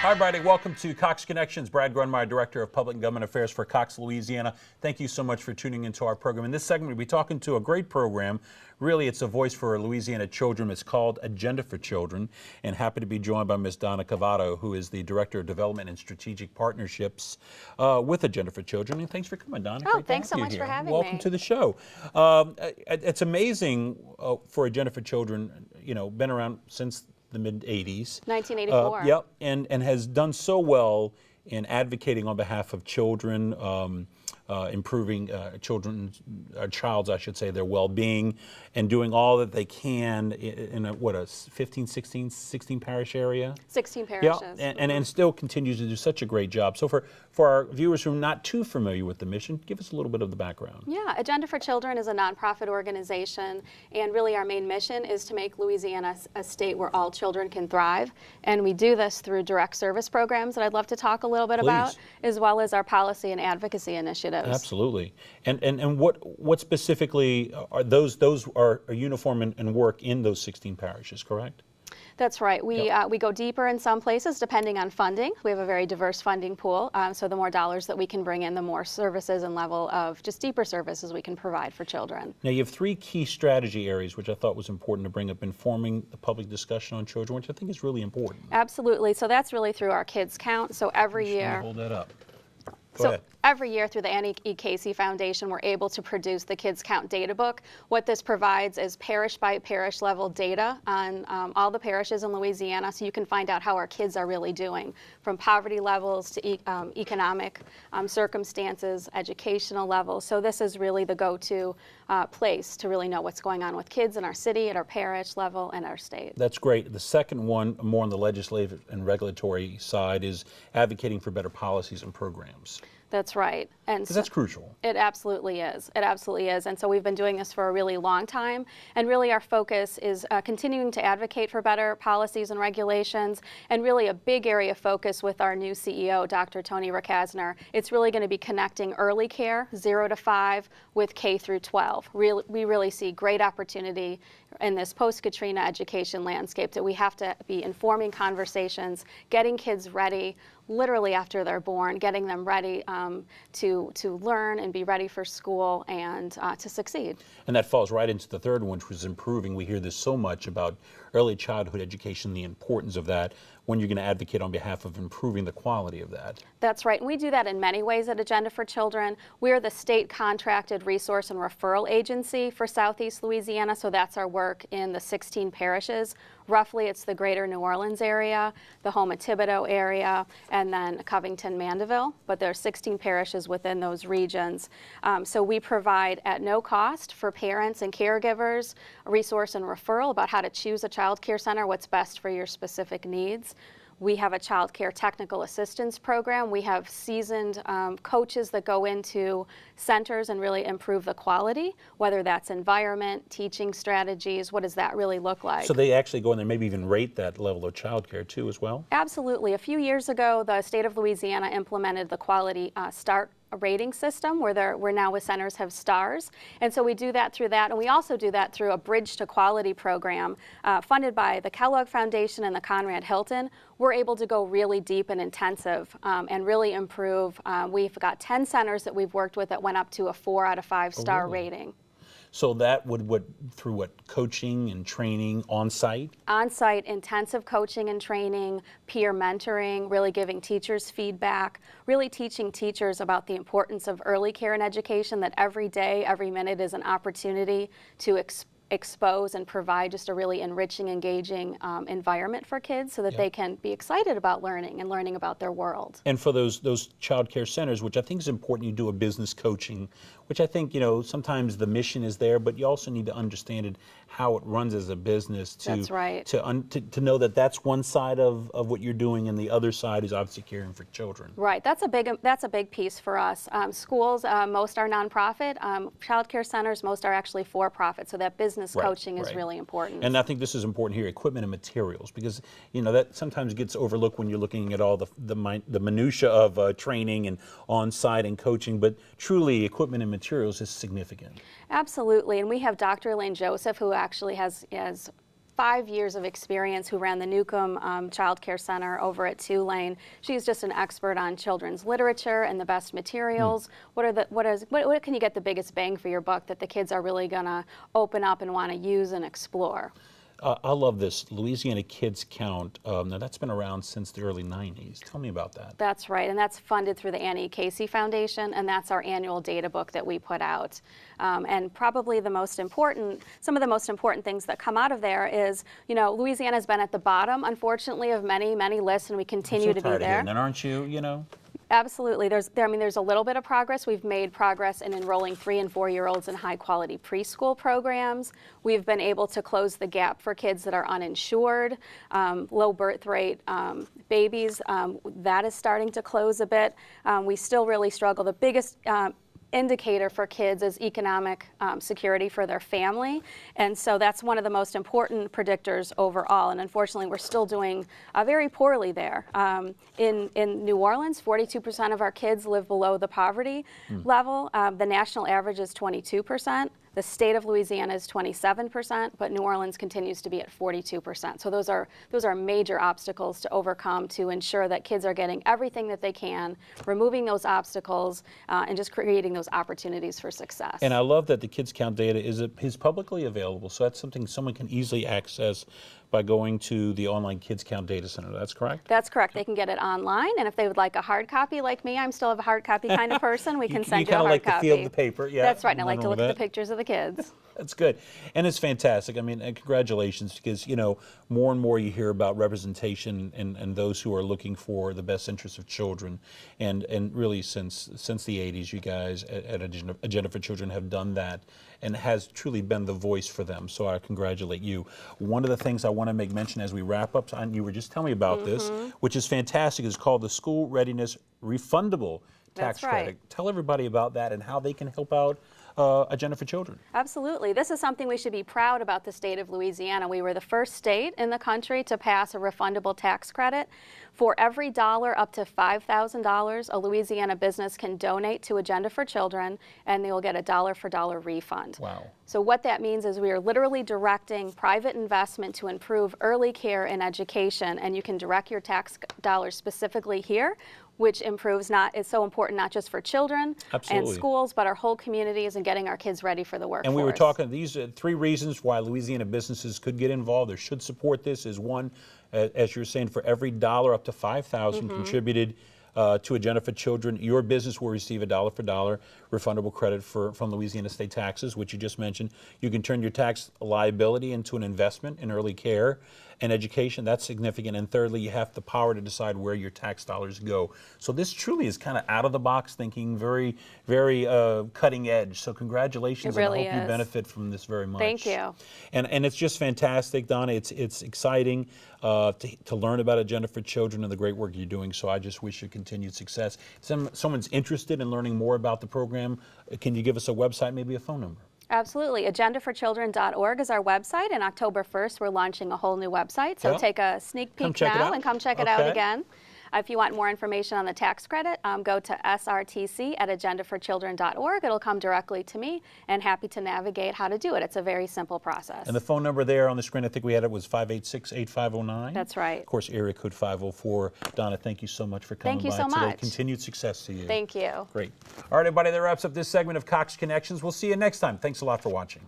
Hi, Brady. Welcome to Cox Connections. Brad Grundmeyer, Director of Public and Government Affairs for Cox, Louisiana. Thank you so much for tuning into our program. In this segment, we'll be talking to a great program. Really, it's a voice for Louisiana children. It's called Agenda for Children, and happy to be joined by Ms. Donna Cavato, who is the Director of Development and Strategic Partnerships with Agenda for Children. And thanks for coming, Donna. Oh, Great to thanks have so you much here. for having Welcome me. to the show. It's amazing for Agenda for Children, you know, been around since the mid-'80s. 1984. Yep, and has done so well in advocating on behalf of children, improving child's, I should say, their well-being, and doing all that they can in a 16 parish area? 16 parishes. Yeah, and still continues to do such a great job. So for our viewers who are not too familiar with the mission, give us a little bit of the background. Yeah, Agenda for Children is a nonprofit organization, and really our main mission is to make Louisiana a state where all children can thrive. And we do this through direct service programs that I'd love to talk a little bit about, as well as our policy and advocacy initiatives. Absolutely. And what specifically are those are uniform and work in those 16 parishes, correct? That's right. We go deeper in some places depending on funding. We have a very diverse funding pool, so the more dollars that we can bring in, the more services and level of just deeper services we can provide for children. Now you have three key strategy areas which I thought was important to bring up: informing the public discussion on children, which I think is really important. Absolutely. So that's really through our kids count. So every year. Hold that up. So every year through the Annie E. Casey Foundation, we're able to produce the Kids Count Data Book. What this provides is parish by parish level data on all the parishes in Louisiana, so you can find out how our kids are really doing, from poverty levels to economic circumstances, educational levels. So this is really the go-to place to really know what's going on with kids in our city, at our parish level, and our state. That's great. The second one, more on the legislative and regulatory side, is advocating for better policies and programs. That's right. And because that's crucial. It absolutely is. It absolutely is. And so we've been doing this for a really long time. And really our focus is continuing to advocate for better policies and regulations. And really a big area of focus with our new CEO, Dr. Tony Rakasner, it's really going to be connecting early care, 0 to 5, with K through 12. We really see great opportunity in this post-Katrina education landscape that we have to be informing conversations, getting kids ready literally after they're born, getting them ready to learn and be ready for school and to succeed. And that falls right into the third one, which was improving. We hear this so much about early childhood education, the importance of that, when you're going to advocate on behalf of improving the quality of that. That's right. We do that in many ways at Agenda for Children. We're the state contracted resource and referral agency for Southeast Louisiana, so that's our work in the 16 parishes. Roughly, it's the greater New Orleans area, the Houma Thibodaux area, and then Covington, Mandeville, but there are 16 parishes within those regions. So we provide at no cost for parents and caregivers a resource and referral about how to choose a child care center, what's best for your specific needs. We have a child care technical assistance program. We have seasoned coaches that go into centers and really improve the quality, whether that's environment, teaching strategies, what does that really look like? So they actually go in there, maybe even rate that level of child care too as well? Absolutely. A few years ago, the state of Louisiana implemented the Quality START rating system where now with centers have stars, and so we do that through that, and we also do that through a Bridge to Quality program funded by the Kellogg Foundation and the Conrad Hilton. We're able to go really deep and intensive and really improve. We've got 10 centers that we've worked with that went up to a 4 out of 5 star rating. So that would through what, coaching and training on-site? On-site intensive coaching and training, peer mentoring, really giving teachers feedback, really teaching teachers about the importance of early care and education, that every day, every minute is an opportunity to expose and provide just a really enriching, engaging environment for kids so that they can be excited about learning and learning about their world. And for those child care centers, which I think is important, you do a business coaching, which I think, you know, sometimes the mission is there, but you also need to understand it, how it runs as a business to, that's right. to know that that's one side of what you're doing, and the other side is obviously caring for children. Right, that's a big piece for us. Schools, most are nonprofit. Child care centers, most are actually for-profit, so that business coaching is really important. And I think this is important here, equipment and materials, because, you know, that sometimes gets overlooked when you're looking at all the minutia of training and on-site and coaching, but truly equipment and materials is significant. Absolutely, and we have Dr. Elaine Joseph, who actually has 5 years of experience who ran the Newcomb Child Care Center over at Tulane. She's just an expert on children's literature and the best materials. What can you get the biggest bang for your buck that the kids are really going to open up and want to use and explore? I love this Louisiana Kids Count. Now that's been around since the early 90s. Tell me about that. That's right, and that's funded through the Annie Casey Foundation, and that's our annual data book that we put out. And probably some of the most important things that come out of there is, you know, Louisiana's been at the bottom, unfortunately, of many, many lists, and we continue to be there. And aren't you, you know? Absolutely. There's a little bit of progress. We've made progress in enrolling 3- and 4-year-olds in high-quality preschool programs. We've been able to close the gap for kids that are uninsured, low birth rate babies. That is starting to close a bit. We still really struggle. The biggest indicator for kids is economic security for their family, and so that's one of the most important predictors overall, and unfortunately we're still doing very poorly there. In New Orleans, 42% of our kids live below the poverty level. The national average is 22%. The state of Louisiana is 27%, but New Orleans continues to be at 42%. So those are major obstacles to overcome to ensure that kids are getting everything that they can, removing those obstacles, and just creating those opportunities for success. And I love that the Kids Count data is publicly available, so that's something someone can easily access by going to the online Kids Count Data Center. That's correct? That's correct. They can get it online, and if they would like a hard copy like me, I'm still a hard copy kind of person, we can send you a hard copy. You kind of like the feel of the paper, yeah. That's right, and I like to look at the pictures of the kids. That's good. And it's fantastic. I mean, congratulations, because, you know, more and more you hear about representation and those who are looking for the best interests of children. And really since the 80s, you guys at Agenda for Children have done that and has truly been the voice for them. So I congratulate you. One of the things I want to make mention as we wrap up, and you were just telling me about this, which is fantastic, is called the School Readiness Refundable Tax Credit. Tell everybody about that and how they can help out Agenda for Children. Absolutely. This is something we should be proud about the state of Louisiana. We were the first state in the country to pass a refundable tax credit. For every dollar up to $5,000, a Louisiana business can donate to Agenda for Children, and they will get a dollar-for-dollar refund. Wow. So what that means is we are literally directing private investment to improve early care and education, and you can direct your tax dollars specifically here, which is so important not just for children and schools, but our whole communities and getting our kids ready for the workforce. And we were talking, these are 3 reasons why Louisiana businesses could get involved or should support this. Is one, as you were saying, for every dollar up to $5,000 contributed to Agenda for Children, your business will receive a dollar-for-dollar refundable credit from Louisiana state taxes, which you just mentioned. You can turn your tax liability into an investment in early care and education. That's significant. And thirdly, you have the power to decide where your tax dollars go. So this truly is kind of out of the box thinking, very, very cutting edge. So congratulations, it really and I hope you benefit from this very much. Thank you. And it's just fantastic, Donna. It's exciting to learn about Agenda for Children and the great work you're doing. So I just wish you continued success. If someone's interested in learning more about the program, can you give us a website, maybe a phone number? Absolutely. AgendaForChildren.org is our website, and October 1st we're launching a whole new website. So take a sneak peek now and come check it out again. If you want more information on the tax credit, go to srtc@agendaforchildren.org. It'll come directly to me, and happy to navigate how to do it. It's a very simple process. And the phone number there on the screen, I think we had it, was 586-8509. That's right. Of course, area code 504. Donna, thank you so much for coming by today. Thank you so much. Continued success to you. Thank you. Great. All right, everybody, that wraps up this segment of Cox Connections. We'll see you next time. Thanks a lot for watching.